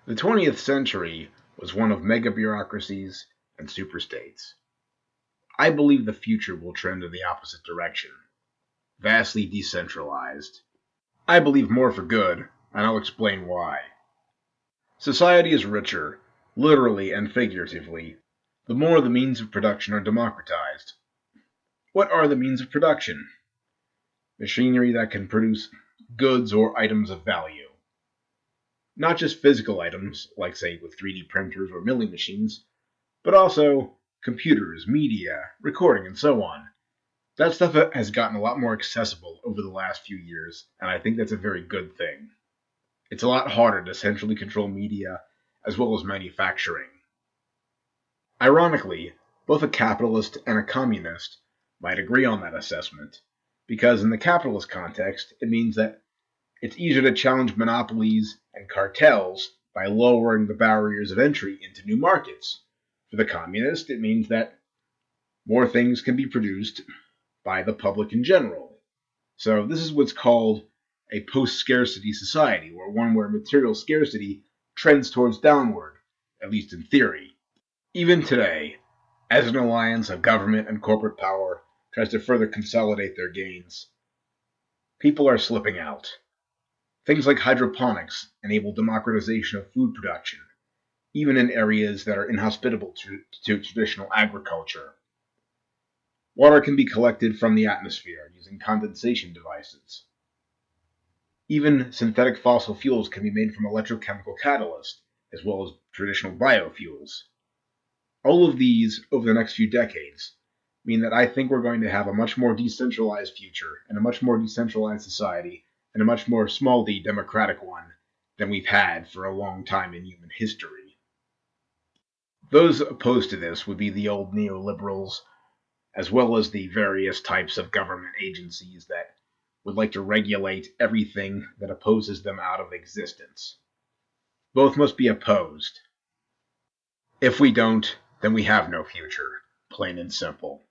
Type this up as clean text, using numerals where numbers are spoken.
The 20th century was one of mega bureaucracies and superstates. I believe the future will trend in the opposite direction, vastly decentralized. I believe more for good, and I'll explain why. Society is richer, literally and figuratively, the more the means of production are democratized. What are the means of production? Machinery that can produce goods or items of value. Not just physical items, like, say, with 3D printers or milling machines, but also computers, media, recording, and so on. That stuff has gotten a lot more accessible over the last few years, and I think that's a very good thing. It's a lot harder to centrally control media as well as manufacturing. Ironically, both a capitalist and a communist might agree on that assessment, because in the capitalist context, it means that it's easier to challenge monopolies and cartels by lowering the barriers of entry into new markets. For the communist, it means that more things can be produced by the public in general. So this is what's called a post-scarcity society, or one where material scarcity trends towards downward, at least in theory. Even today, as an alliance of government and corporate power tries to further consolidate their gains, people are slipping out. Things like hydroponics enable democratization of food production, even in areas that are inhospitable to traditional agriculture. Water can be collected from the atmosphere using condensation devices. Even synthetic fossil fuels can be made from electrochemical catalysts, as well as traditional biofuels. All of these, over the next few decades, mean that I think we're going to have a much more decentralized future, and a much more decentralized society, and a much more small d democratic one than we've had for a long time in human history. Those opposed to this would be the old neoliberals, as well as the various types of government agencies that would like to regulate everything that opposes them out of existence. Both must be opposed. If we don't, then we have no future, plain and simple.